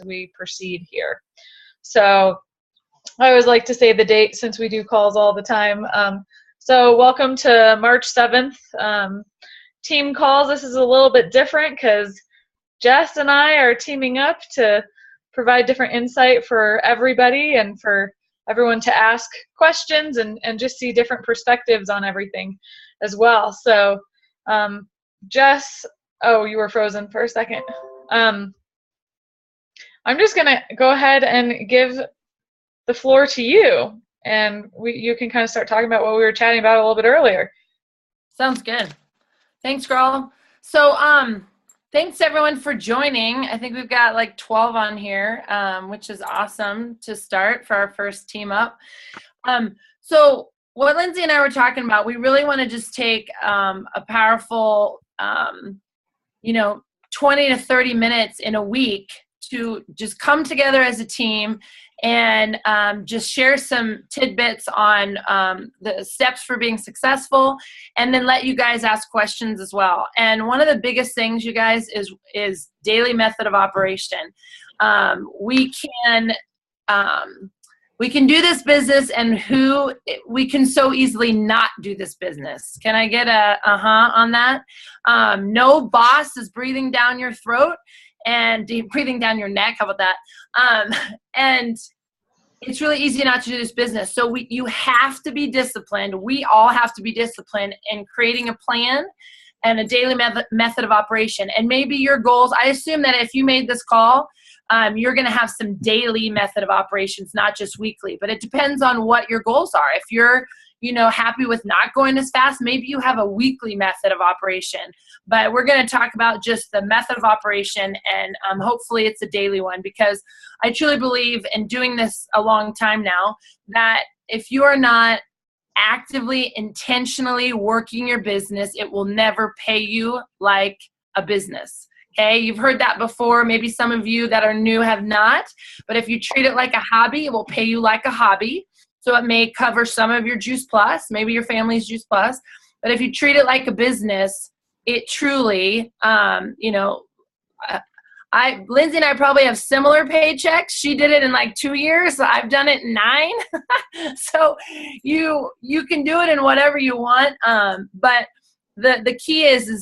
we proceed here. So I always like to say the date since we do calls all the time. So welcome to March 7th team calls. This is a little bit different because Jess and I are teaming up to provide different insight for everybody and for everyone to ask questions and just see different perspectives on everything as well. So Jess, oh, you were frozen for a second. I'm just going to go ahead and give the floor to you, and you can kind of start talking about what we were chatting about a little bit earlier. Sounds good. Thanks, girl. So thanks everyone for joining. I think we've got like 12 on here, which is awesome to start for our first team up. So what Lindsay and I were talking about, we really want to just take a powerful 20 to 30 minutes in a week to just come together as a team and just share some tidbits on the steps for being successful, and then let you guys ask questions as well. And one of the biggest things, you guys, is daily method of operation. We can do this business, and we can so easily not do this business. Can I get a on that? No boss is breathing down your throat and breathing down your neck. How about that? And it's really easy not to do this business. So you have to be disciplined. We all have to be disciplined in creating a plan and a daily method of operation. And maybe your goals, I assume that if you made this call, you're going to have some daily method of operations, not just weekly, but it depends on what your goals are. If you're, happy with not going as fast, maybe you have a weekly method of operation, but we're going to talk about just the method of operation, and hopefully it's a daily one, because I truly believe, in doing this a long time now, that if you are not actively, intentionally working your business, it will never pay you like a business. Okay, you've heard that before. Maybe some of you that are new have not, but if you treat it like a hobby, it will pay you like a hobby. So it may cover some of your Juice Plus, maybe your family's Juice Plus, but if you treat it like a business, it truly, Lindsay and I probably have similar paychecks. She did it in like 2 years. I've done it in 9. So you can do it in whatever you want. But the key is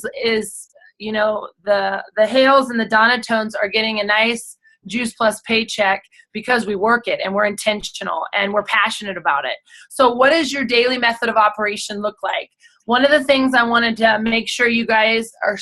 the Hales and the Donatones are getting a nice Juice Plus paycheck because we work it and we're intentional and we're passionate about it. So what does your daily method of operation look like? One of the things I wanted to make sure you guys are,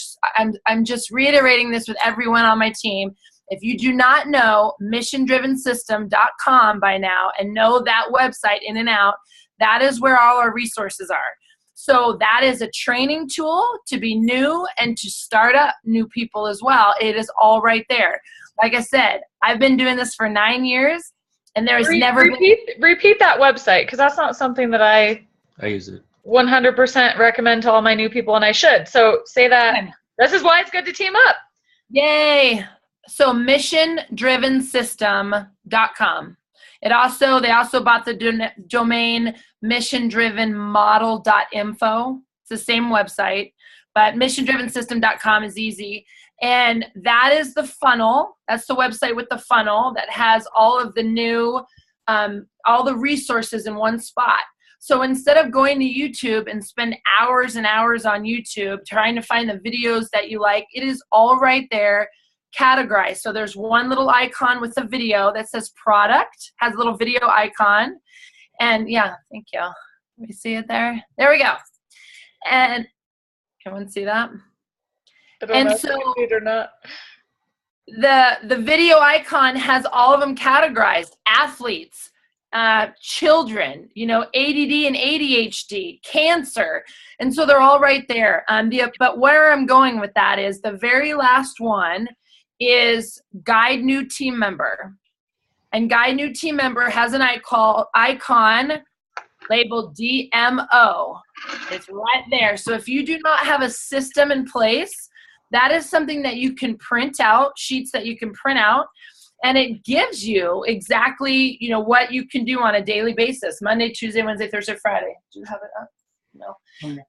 I'm just reiterating this with everyone on my team. If you do not know missiondrivensystem.com by now and know that website in and out, that is where all our resources are. So that is a training tool to be new and to start up new people as well. It is all right there. Like I said, I've been doing this for 9 years, and there's repeat that website, because that's not something that I use it 100% recommend to all my new people, and I should. So say that. Okay. This is why it's good to team up. Yay! So missiondrivensystem.com. They also bought the domain missiondrivenmodel.info. It's the same website, but missiondrivensystem.com is easy. And that is the funnel. That's the website with the funnel that has all of the new, all the resources in one spot. So instead of going to YouTube and spend hours and hours on YouTube trying to find the videos that you like, it is all right there, categorized. So there's one little icon with a video that says product, has a little video icon. And yeah, thank you. Let me see it there. There we go. And can anyone see that? I don't know if you see it or not. The video icon has all of them categorized: athletes, children, ADD and ADHD, cancer. And so they're all right there. But where I'm going with that is the very last one is Guide New Team Member. And Guide New Team Member has an icon labeled DMO. It's right there. So if you do not have a system in place, that is something that you can print out, sheets that you can print out, and it gives you exactly, what you can do on a daily basis: Monday, Tuesday, Wednesday, Thursday, Friday. Do you have it up? No. Okay.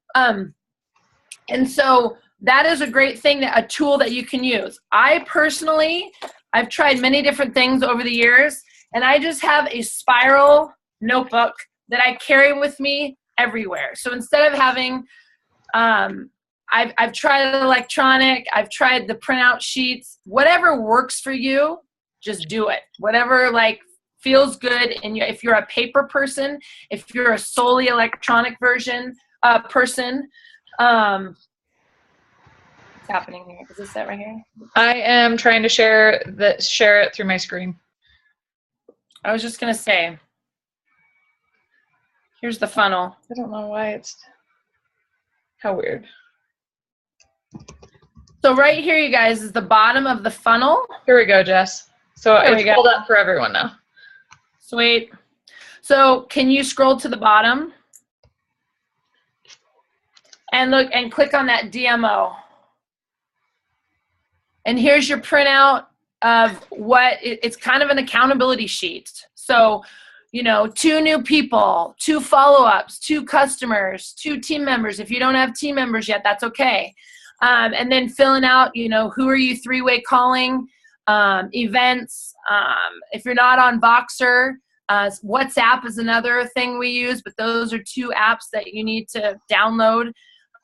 And so that is a great thing, a tool that you can use. I personally, I've tried many different things over the years, and I just have a spiral notebook that I carry with me everywhere. So instead of having, I've tried electronic, I've tried the printout sheets, whatever works for you, just do it. Whatever like feels good. And if you're a paper person, if you're a solely electronic version person, what's happening here? Is this it right here? I am trying to share it through my screen. I was just gonna say, here's the funnel. I don't know why how weird. So right here, you guys, is the bottom of the funnel. Here we go, Jess. So There we it's go. pulled up for everyone now. Sweet. So can you scroll to the bottom and look and click on that DMO? And here's your printout of what it's kind of an accountability sheet. So, you know, 2 new people, 2 follow-ups, 2 customers, 2 team members. If you don't have team members yet, that's okay. And then filling out, you know, who are you 3-way calling, events. If you're not on Voxer, WhatsApp is another thing we use, but those are 2 apps that you need to download.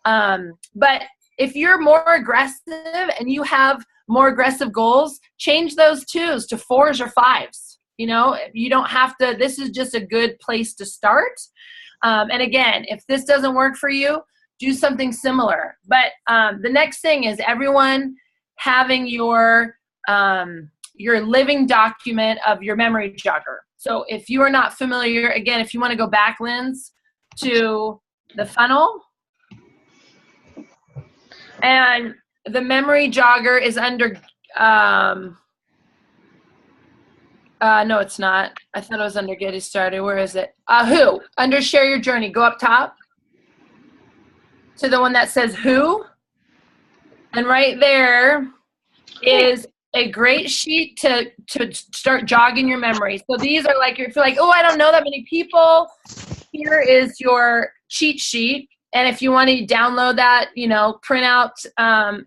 But if you're more aggressive and you have more aggressive goals, change those 2s to 4s or 5s. You know, you don't have to, this is just a good place to start. And again, if this doesn't work for you, do something similar. But the next thing is everyone having your living document of your memory jogger. So if you are not familiar, again, if you want to go back, Linz, to the funnel, and the memory jogger is under, no, it's not. I thought it was under Getting Started. Where is it? Who? Under Share Your Journey. Go up top to the one that says Who. And right there is a great sheet to start jogging your memory. So these are like, if you're like, oh, I don't know that many people, here is your cheat sheet. And if you want to download that, you know, print out,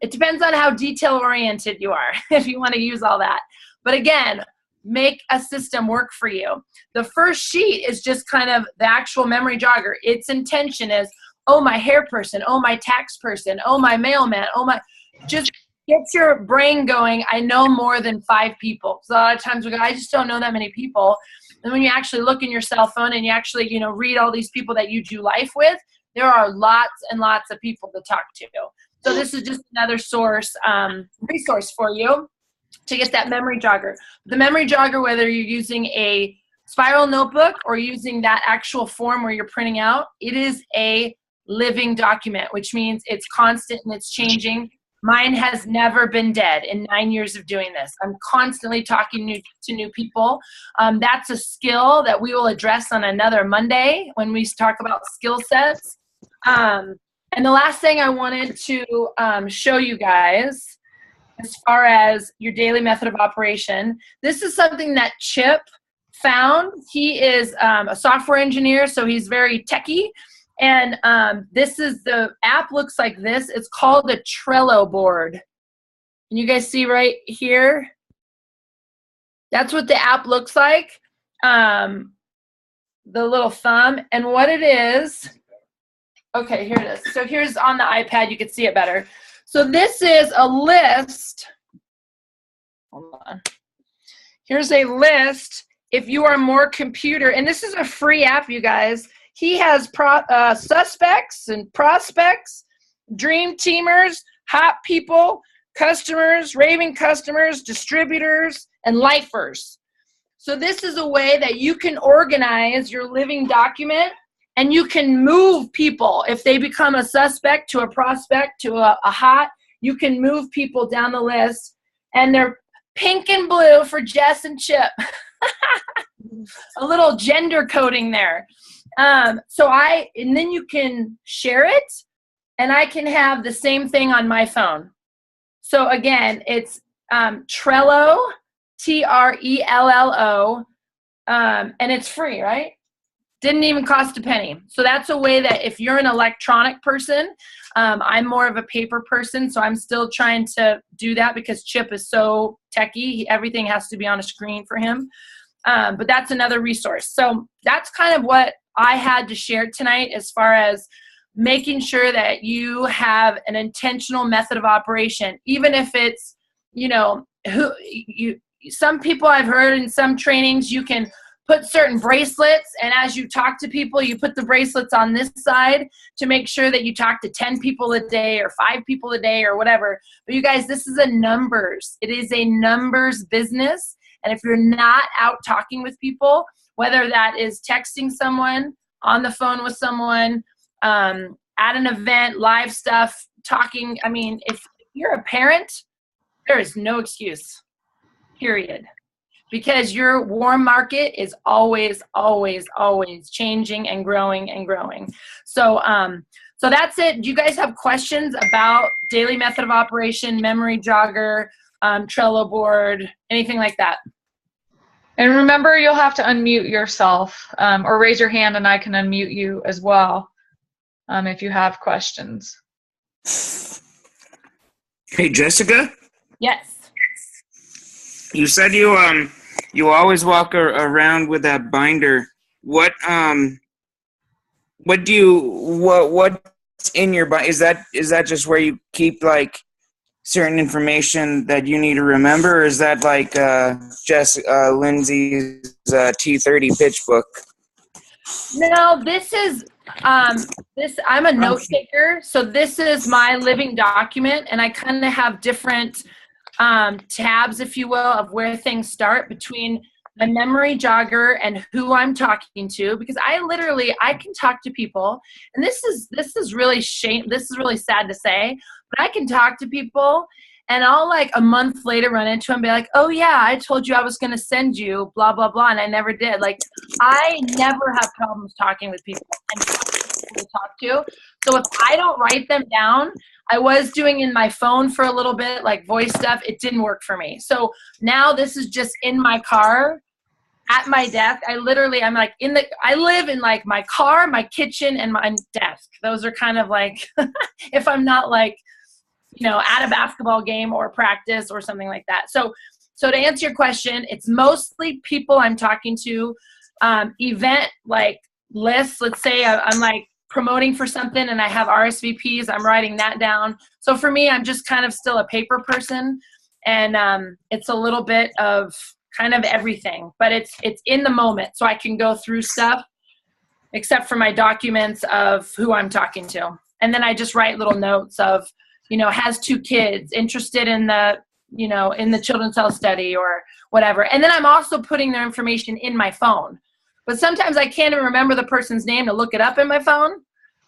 it depends on how detail oriented you are, if you want to use all that. But again, make a system work for you. The first sheet is just kind of the actual memory jogger. Its intention is, oh, my hair person, oh, my tax person, oh, my mailman, oh, my, just gets your brain going. I know more than 5 people. So a lot of times we go, I just don't know that many people. And when you actually look in your cell phone and you actually, you know, read all these people that you do life with, there are lots and lots of people to talk to. So this is just another resource for you to get that memory jogger. The memory jogger, whether you're using a spiral notebook or using that actual form where you're printing out, it is a living document, which means it's constant and it's changing. Mine has never been dead in 9 years of doing this. I'm constantly talking to new people. That's a skill that we will address on another Monday when we talk about skill sets. And the last thing I wanted to show you guys as far as your daily method of operation, this is something that Chip found. He is a software engineer, so he's very techie. And the app looks like this. It's called a Trello board. And you guys see right here? That's what the app looks like. The little thumb. And what it is, okay, here it is. So here's on the iPad, you can see it better. So this is a list. Hold on. Here's a list if you are more computer, and this is a free app, you guys. He has suspects and prospects, dream teamers, hot people, customers, raving customers, distributors, and lifers. So this is a way that you can organize your living document, and you can move people. If they become a suspect to a prospect to a hot, you can move people down the list. And they're pink and blue for Jess and Chip. A little gender coding there. And then you can share it, and I can have the same thing on my phone. So again, it's Trello, Trello, and it's free, right? Didn't even cost a penny. So that's a way that if you're an electronic person, I'm more of a paper person, so I'm still trying to do that because Chip is so techie. Everything has to be on a screen for him. But that's another resource. So that's kind of what I had to share tonight as far as making sure that you have an intentional method of operation, even if it's, some people I've heard in some trainings, you can put certain bracelets, and as you talk to people, you put the bracelets on this side to make sure that you talk to 10 people a day or 5 people a day or whatever. But you guys, this is a numbers. It is a numbers business. And if you're not out talking with people, whether that is texting someone, on the phone with someone, at an event, live stuff, talking, I mean, if you're a parent, there is no excuse, period. Because your warm market is always, always, always changing and growing and growing. So, so that's it. Do you guys have questions about daily method of operation, memory jogger, Trello board, anything like that? And remember, you'll have to unmute yourself or raise your hand and I can unmute you as well if you have questions. Hey, Jessica? Yes. You said you always walk around with that binder. What's in your binder? Is that just where you keep like certain information that you need to remember, or is that like Lindsay's T30 pitch book? No, this is I'm a note taker, so this is my living document, and I kind of have different tabs, if you will, of where things start between my memory jogger and who I'm talking to, because I can talk to people, and this is really sad to say, but I can talk to people and I'll like a month later run into them and be like, oh yeah, I told you I was going to send you blah, blah, blah. And I never did. Like, I never have problems talking with people and to talk to. So if I don't write them down, I was doing in my phone for a little bit, like voice stuff. It didn't work for me. So now this is just in my car at my desk. I'm like I live in like my car, my kitchen, and my desk. Those are kind of like, if I'm not like, at a basketball game or practice or something like that. So to answer your question, it's mostly people I'm talking to, event like lists. Let's say I'm like promoting for something and I have RSVPs, I'm writing that down. So for me, I'm just kind of still a paper person, and it's a little bit of kind of everything, but it's in the moment, so I can go through stuff except for my documents of who I'm talking to. And then I just write little notes of, has 2 kids, interested in the, in the children's health study or whatever. And then I'm also putting their information in my phone. But sometimes I can't even remember the person's name to look it up in my phone.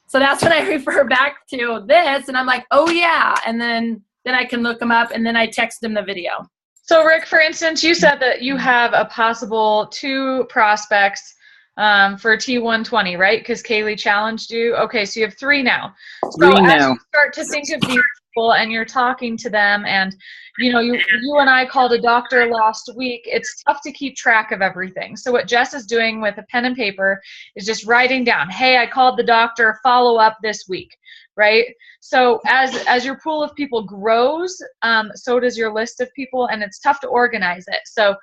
So that's when I refer back to this, and I'm like, oh yeah. And then I can look them up, and then I text them the video. So Rick, for instance, you said that you have a possible 2 prospects for T120, right? Because Kaylee challenged you. Okay, so you have 3 now. So as you start to think of these people and you're talking to them, and you and I called a doctor last week, it's tough to keep track of everything. So what Jess is doing with a pen and paper is just writing down, hey, I called the doctor, follow up this week, right? So as your pool of people grows, so does your list of people, and it's tough to organize it. So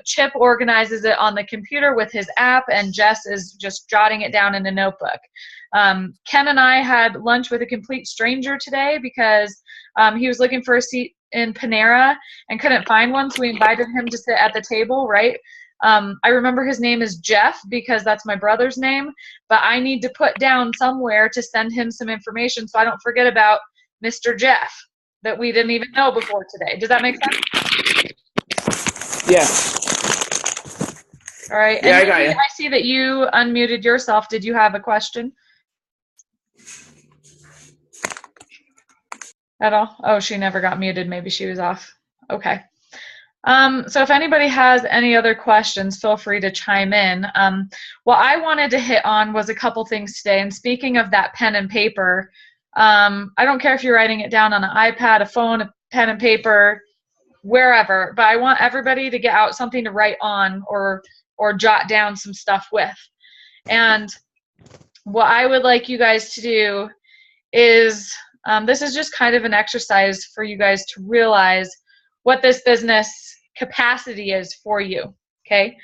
Chip organizes it on the computer with his app, and Jess is just jotting it down in a notebook. Ken and I had lunch with a complete stranger today because he was looking for a seat in Panera and couldn't find one, so we invited him to sit at the table, right? I remember his name is Jeff because that's my brother's name, but I need to put down somewhere to send him some information so I don't forget about Mr. Jeff that we didn't even know before today. Does that make sense? Yeah. All right. Yeah, and I got you. I see that you unmuted yourself. Did you have a question at all? Oh, she never got muted. Maybe she was off. Okay. So if anybody has any other questions, feel free to chime in. What I wanted to hit on was a couple things today. And speaking of that pen and paper, I don't care if you're writing it down on an iPad, a phone, a pen and paper, wherever, but I want everybody to get out something to write on or jot down some stuff with. And what I would like you guys to do is, this is just kind of an exercise for you guys to realize what this business capacity is for you, okay?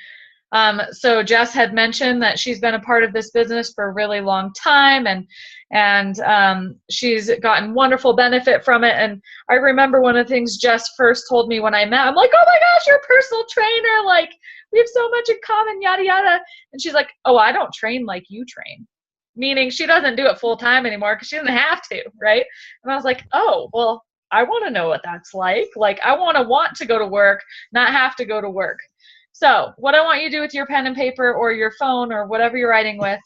So Jess had mentioned that she's been a part of this business for a really long time, and she's gotten wonderful benefit from it. And I remember one of the things Jess first told me when I met, I'm like, oh my gosh, you're a personal trainer. Like, we have so much in common, yada, yada. And she's like, oh, I don't train like you train. Meaning she doesn't do it full time anymore because she doesn't have to, right? And I was like, oh, well, I want to know what that's like. Like, I want to go to work, not have to go to work. So what I want you to do with your pen and paper or your phone or whatever you're writing with,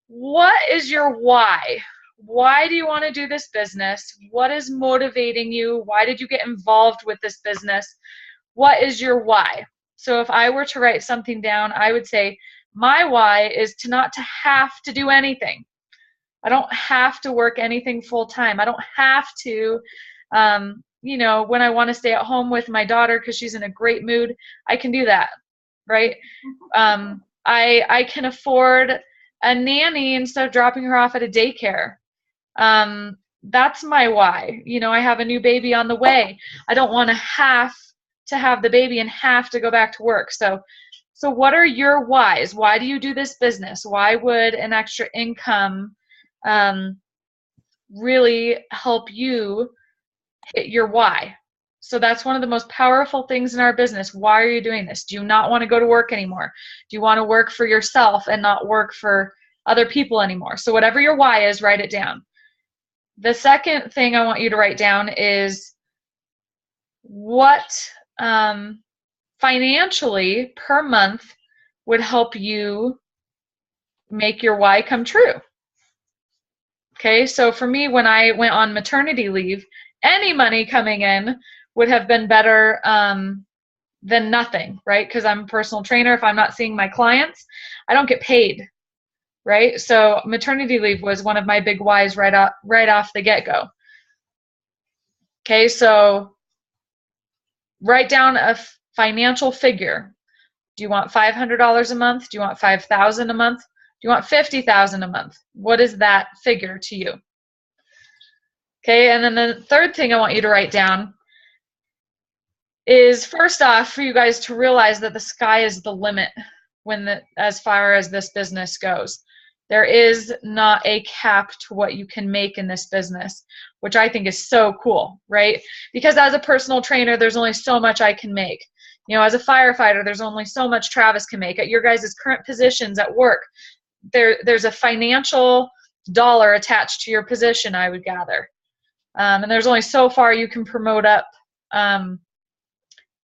what is your why? Why do you want to do this business? What is motivating you? Why did you get involved with this business? What is your why? So if I were to write something down, I would say, my why is not to have to do anything. I don't have to work anything full time. I don't have to, when I want to stay at home with my daughter because she's in a great mood, I can do that, right? I can afford a nanny instead of dropping her off at a daycare. That's my why. I have a new baby on the way. I don't want to have the baby and have to go back to work. So what are your whys? Why do you do this business? Why would an extra income really help you hit your why? So that's one of the most powerful things in our business. Why are you doing this? Do you not want to go to work anymore? Do you want to work for yourself and not work for other people anymore? So whatever your why is, write it down. The second thing I want you to write down is what financially per month would help you make your why come true. Okay, so for me, when I went on maternity leave, any money coming in would have been better than nothing, right? Because I'm a personal trainer. If I'm not seeing my clients, I don't get paid, right? So maternity leave was one of my big whys right off the get-go. Okay, so write down a financial figure. Do you want $500 a month? Do you want $5,000 a month? Do you want $50,000 a month? What is that figure to you? Okay, and then the third thing I want you to write down is, first off, for you guys to realize that the sky is the limit as far as this business goes. There is not a cap to what you can make in this business, which I think is so cool, right? Because as a personal trainer, there's only so much I can make. As a firefighter, there's only so much Travis can make. At your guys' current positions at work, there's a financial dollar attached to your position, I would gather. And there's only so far you can promote up.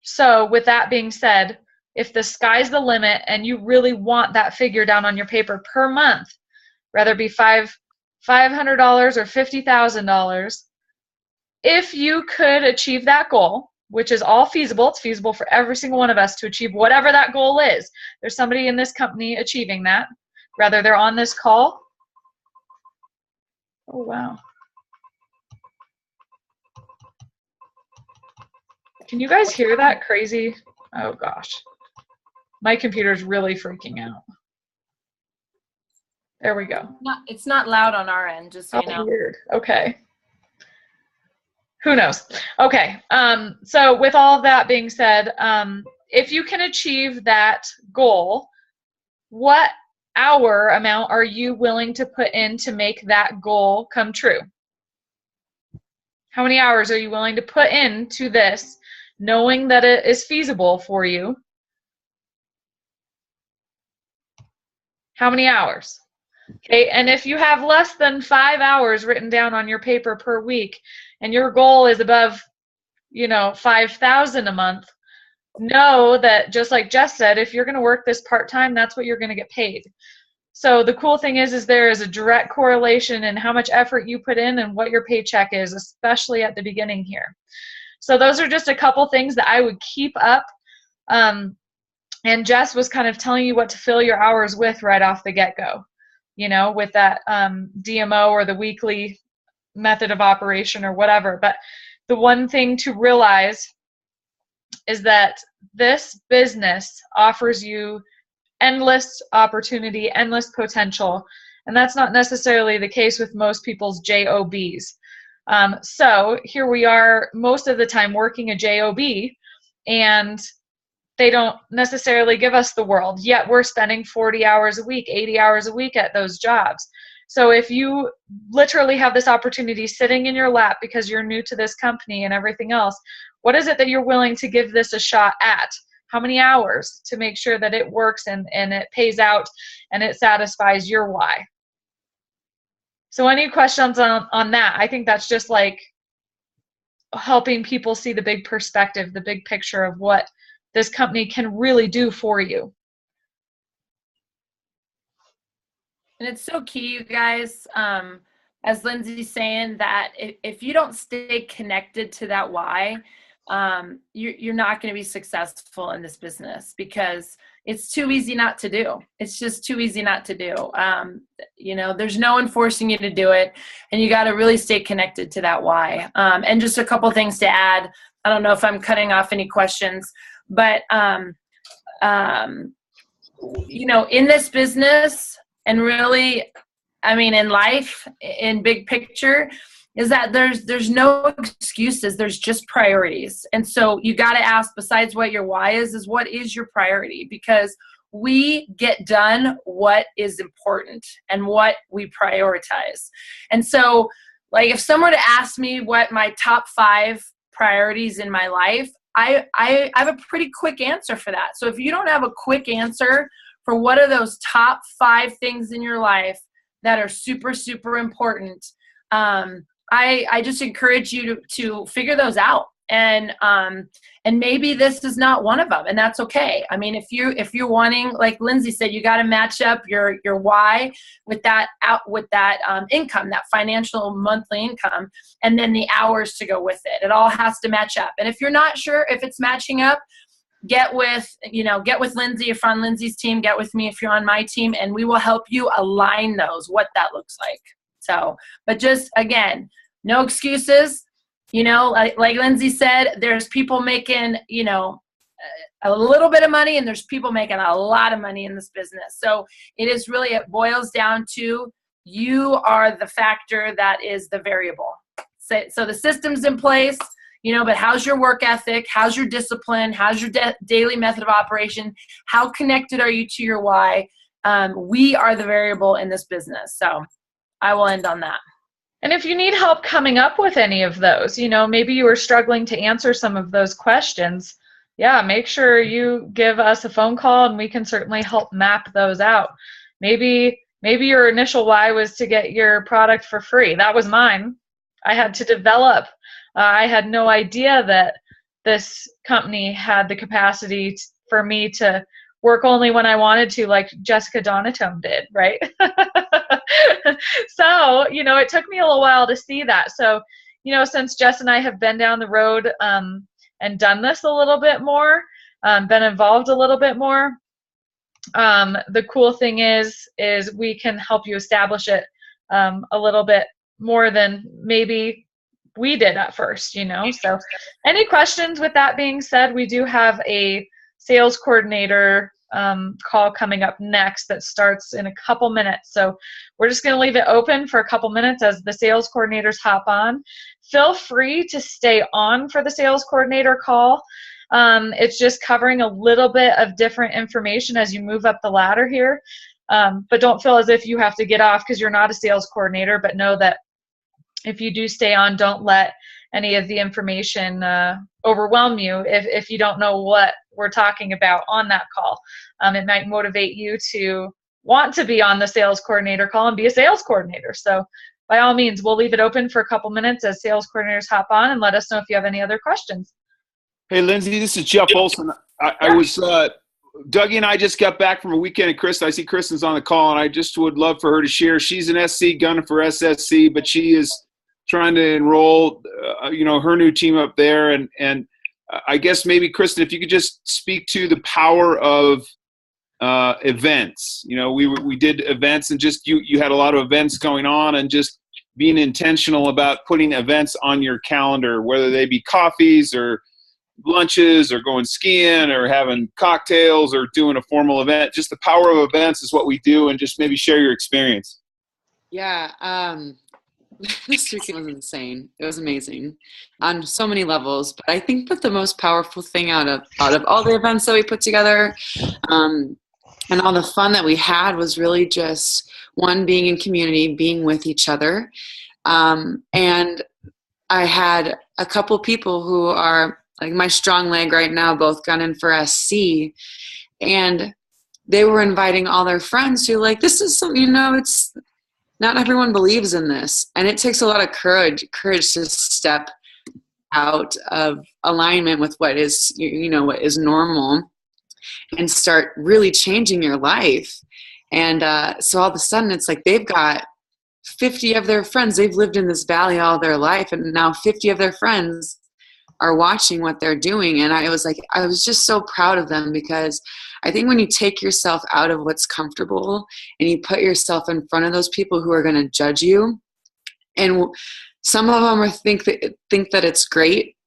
So with that being said, if the sky's the limit and you really want that figure down on your paper per month, whether it be $500 or $50,000, if you could achieve that goal, which is all feasible, it's feasible for every single one of us to achieve whatever that goal is. There's somebody in this company achieving that, whether they're on this call. Oh, wow. Can you guys hear that crazy? Oh, gosh. My computer's really freaking out. There we go. It's not loud on our end, just so you know. Weird. Okay. Who knows? Okay. So with all of that being said, if you can achieve that goal, what hour amount are you willing to put in to make that goal come true? How many hours are you willing to put into this, knowing that it is feasible for you? How many hours? Okay, and if you have less than 5 hours written down on your paper per week, and your goal is above, $5,000 a month, know that, just like Jess said, if you're going to work this part-time, that's what you're going to get paid. So the cool thing is there is a direct correlation in how much effort you put in and what your paycheck is, especially at the beginning here. So those are just a couple things that I would keep up. And Jess was kind of telling you what to fill your hours with right off the get-go, with that DMO or the weekly method of operation or whatever. But the one thing to realize is that this business offers you endless opportunity, endless potential. And that's not necessarily the case with most people's JOBs. So here we are most of the time working a JOB, and they don't necessarily give us the world, yet we're spending 40 hours a week, 80 hours a week at those jobs. So if you literally have this opportunity sitting in your lap because you're new to this company and everything else, what is it that you're willing to give this a shot at? How many hours to make sure that it works and it pays out and it satisfies your why? So any questions on that? I think that's just like helping people see the big perspective, the big picture of what this company can really do for you. And it's so key, you guys, as Lindsay's saying, that if you don't stay connected to that why, you're not going to be successful in this business, because it's too easy not to do. It's just too easy not to do. There's no one forcing you to do it, and you got to really stay connected to that why. And just a couple things to add. I don't know if I'm cutting off any questions, but in this business, and really, in life, in big picture, is that there's no excuses. There's just priorities. And so you got to ask, besides what your why is what is your priority? Because we get done what is important and what we prioritize. And so, like, if someone were to ask me what my top 5 priorities in my life, I have a pretty quick answer for that. So if you don't have a quick answer for what are those top 5 things in your life that are super, super important, I just encourage you to figure those out. And maybe this is not one of them, and that's okay. If you're wanting, like Lindsay said, you got to match up your why with that income, that financial monthly income, and then the hours to go with it. It all has to match up. And if you're not sure if it's matching up, get with Lindsay if you're on Lindsay's team, get with me if you're on my team, and we will help you align those, what that looks like. So, but just again, no excuses. Like Lindsay said, there's people making, a little bit of money, and there's people making a lot of money in this business. So it boils down to, you are the factor that is the variable. So the system's in place, but how's your work ethic? How's your discipline? How's your daily method of operation? How connected are you to your why? We are the variable in this business. So I will end on that. And if you need help coming up with any of those, maybe you were struggling to answer some of those questions, make sure you give us a phone call, and we can certainly help map those out. Maybe your initial why was to get your product for free. That was mine. I had to develop. I had no idea that this company had the capacity for me to work only when I wanted to, like Jessica Donatome did, right? So, it took me a little while to see that. So, since Jess and I have been down the road and done this a little bit more, been involved a little bit more, the cool thing is we can help you establish it a little bit more than maybe we did at first, So any questions with that being said, we do have a sales coordinator call coming up next that starts in a couple minutes. So we're just going to leave it open for a couple minutes as the sales coordinators hop on. Feel free to stay on for the sales coordinator call. It's just covering a little bit of different information as you move up the ladder here. But don't feel as if you have to get off because you're not a sales coordinator, but know that if you do stay on, don't let any of the information overwhelm you if you don't know what we're talking about on that call. It might motivate you to want to be on the sales coordinator call and be a sales coordinator. So by all means, we'll leave it open for a couple minutes as sales coordinators hop on, and let us know if you have any other questions. Hey, Lindsay, this is Jeff Olson. I was Dougie and I just got back from a weekend at Kristen. I see Kristen's on the call, and I just would love for her to share. She's an SC gunner for SSC, but she is trying to enroll, her new team up there. And I guess maybe, Kristen, if you could just speak to the power of events. We did events, and just you had a lot of events going on, and just being intentional about putting events on your calendar, whether they be coffees or lunches or going skiing or having cocktails or doing a formal event. Just the power of events is what we do, and just maybe share your experience. Yeah, this weekend was insane. It was amazing on so many levels. But I think that the most powerful thing out of all the events that we put together, and all the fun that we had, was really just one, being in community, being with each other, and I had a couple people who are like my strong leg right now, both gunning for SC, and they were inviting all their friends who, like, this is something, it's not everyone believes in this, and it takes a lot of courage to step out of alignment with what is, what is normal, and start really changing your life. And so all of a sudden it's like they've got 50 of their friends. They've lived in this valley all their life, and now 50 of their friends are watching what they're doing. And I was just so proud of them, because I think when you take yourself out of what's comfortable and you put yourself in front of those people who are going to judge you, and some of them think that it's great,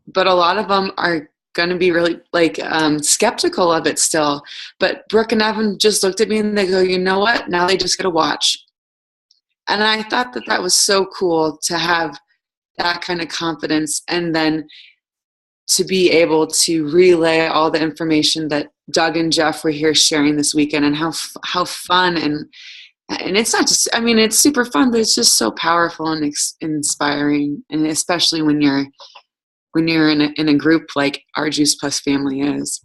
but a lot of them are going to be really skeptical of it still. But Brooke and Evan just looked at me and they go, you know what? Now they just got to watch. And I thought that was so cool to have that kind of confidence, and then to be able to relay all the information that Doug and Jeff were here sharing this weekend, and how fun, and it's not just, it's super fun, but it's just so powerful and inspiring, and especially when you're in a group like our Juice Plus family is.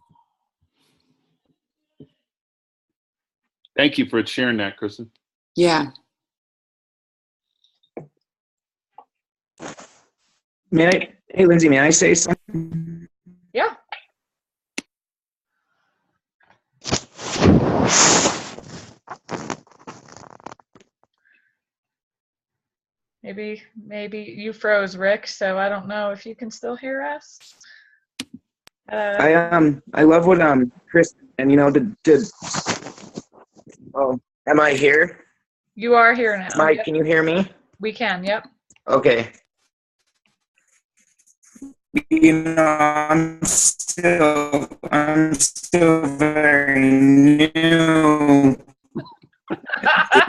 Thank you for sharing that, Kristen. Yeah. Hey, Lindsay, may I say something? Yeah. Maybe you froze, Rick, so I don't know if you can still hear us. I love what Chris, and oh, am I here? You are here now. Mike, Yep. can you hear me? We can, yep. Okay. I'm still very new at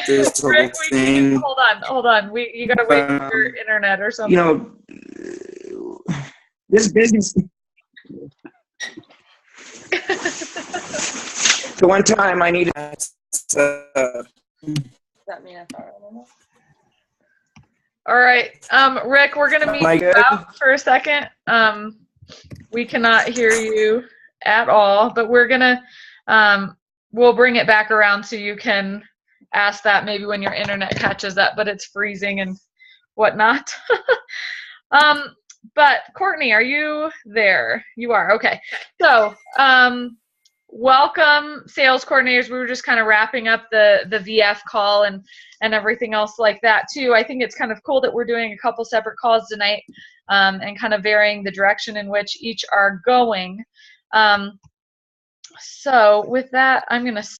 this whole Rick, thing. Hold on. You gotta wait for your internet or something. This business. The one time I needed. All right, Rick, we're gonna meet you out for a second. We cannot hear you at all, but we're gonna we'll bring it back around so you can ask that maybe when your internet catches up, but it's freezing and whatnot. But Courtney, are you there? You are, okay. So welcome, sales coordinators. We were just kind of wrapping up the VF call and everything else like that too. I think it's kind of cool that we're doing a couple separate calls tonight, and kind of varying the direction in which each are going. So with that, I'm going to